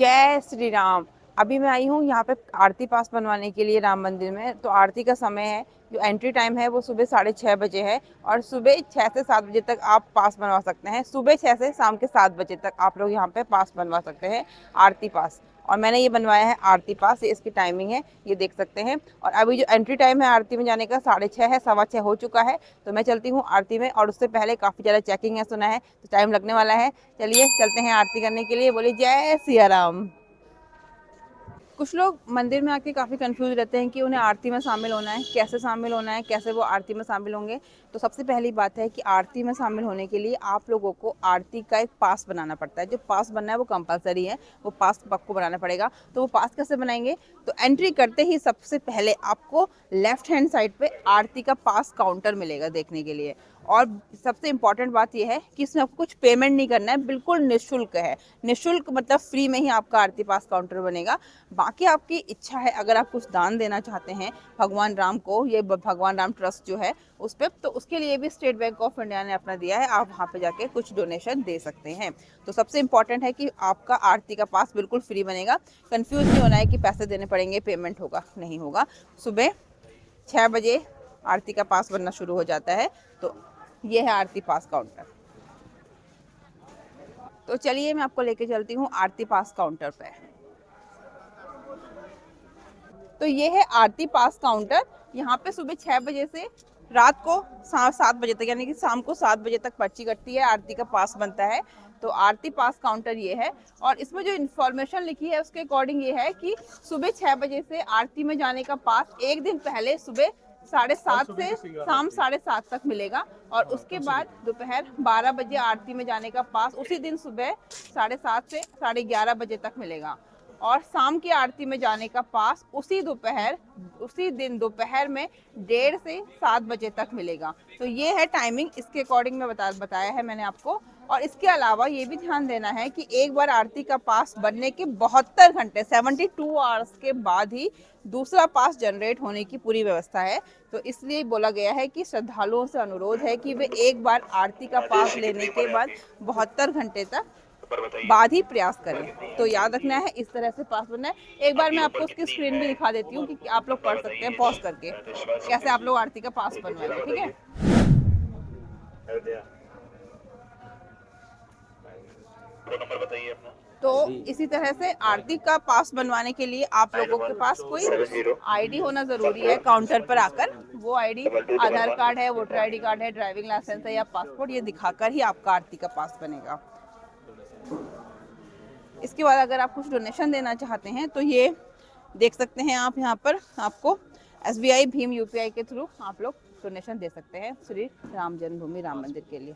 जय श्री राम। अभी मैं आई हूँ यहाँ पे आरती पास बनवाने के लिए राम मंदिर में। तो आरती का समय है, जो एंट्री टाइम है वो सुबह 6:30 बजे है और सुबह 6 से 7 बजे तक आप पास बनवा सकते हैं। सुबह 6 से शाम के 7 बजे तक आप लोग यहाँ पे पास बनवा सकते हैं, आरती पास। और मैंने ये बनवाया है आरती पास, ये इसकी टाइमिंग है, ये देख सकते हैं। और अभी जो एंट्री टाइम है आरती में जाने का 6:30 है, 6:15 हो चुका है। तो मैं चलती हूँ आरती में, और उससे पहले काफ़ी ज़्यादा चेकिंग है सुना है, तो टाइम लगने वाला है। चलिए चलते हैं आरती करने के लिए। बोलिए जय सिया राम। कुछ लोग मंदिर में आके काफ़ी कंफ्यूज रहते हैं कि उन्हें आरती में शामिल होना है, कैसे शामिल होना है, कैसे वो आरती में शामिल होंगे। तो सबसे पहली बात है कि आरती में शामिल होने के लिए आप लोगों को आरती का एक पास बनाना पड़ता है। जो पास बनना है वो कंपलसरी है, वो पास आपको बनाना पड़ेगा। तो वो पास कैसे बनाएंगे? तो एंट्री करते ही सबसे पहले आपको लेफ्ट हैंड साइड पे आरती का पास काउंटर मिलेगा देखने के लिए। और सबसे इम्पॉर्टेंट बात यह है कि इसमें आपको कुछ पेमेंट नहीं करना है, बिल्कुल निःशुल्क है। निःशुल्क मतलब फ्री में ही आपका आरती पास काउंटर बनेगा। बाकी आपकी इच्छा है, अगर आप कुछ दान देना चाहते हैं भगवान राम को, ये भगवान राम ट्रस्ट जो है उस पर, तो उसके लिए भी स्टेट बैंक ऑफ इंडिया ने अपना दिया है, आप वहाँ पे जाके कुछ डोनेशन दे सकते हैं। तो सबसे इम्पॉर्टेंट है कि आपका आरती का पास बिल्कुल फ्री बनेगा। कन्फ्यूज नहीं होना है कि पैसे देने पड़ेंगे, पेमेंट होगा, नहीं होगा। सुबह 6 बजे आरती का पास बनना शुरू हो जाता है। तो ये है आरती पास काउंटर। तो चलिए मैं आपको लेके चलती हूँ आरती पास काउंटर पे। तो ये है आरती पास काउंटर। यहाँ पे सुबह 6 बजे से रात को 7 बजे तक, यानी कि शाम को 7 बजे तक पर्ची कटती है, आरती का पास बनता है। तो आरती पास काउंटर ये है। और इसमें जो इन्फॉर्मेशन लिखी है उसके अकॉर्डिंग ये है कि सुबह 6 बजे से आरती में जाने का पास एक दिन पहले सुबह 7:30 से शाम 7:30 तक मिलेगा। और उसके बाद दोपहर 12 बजे आरती में जाने का पास उसी दिन सुबह 7:30 से 11:30 तक मिलेगा। और शाम की आरती में जाने का पास उसी दिन दोपहर में 1:30 से 7 बजे तक मिलेगा। तो ये है टाइमिंग, इसके अकॉर्डिंग में बताया है मैंने आपको। और इसके अलावा ये भी ध्यान देना है कि एक बार आरती का पास बनने के 72 घंटे 72 आवर्स के बाद ही दूसरा पास जनरेट होने की पूरी व्यवस्था है। तो इसलिए बोला गया है कि श्रद्धालुओं से अनुरोध है कि वे एक बार आरती का पास लेने के बाद 72 घंटे तक बाद ही प्रयास करें। तो याद रखना है, इस तरह से पास बनना है। एक बार मैं आपको उसकी स्क्रीन भी दिखा देती हूँ कि आप लोग पढ़ सकते हैं पॉज करके कैसे आप लोग आरती का पास बनवाएंगे। ठीक है, नंबर बताइए अपना। तो इसी तरह से आरती का पास बनवाने के लिए आप लोगों के पास कोई आईडी होना जरूरी है। काउंटर पर आकर वो आईडी आधार कार्ड है, वोटर आईडी कार्ड है, ड्राइविंग लाइसेंस है या पासपोर्ट, ये दिखाकर ही आपका आरती का पास बनेगा। इसके बाद अगर आप कुछ डोनेशन देना चाहते हैं तो ये देख सकते हैं आप, यहाँ पर आपको SBI भीम UPI के थ्रू आप लोग डोनेशन दे सकते हैं श्री राम जन्मभूमि राम मंदिर के लिए।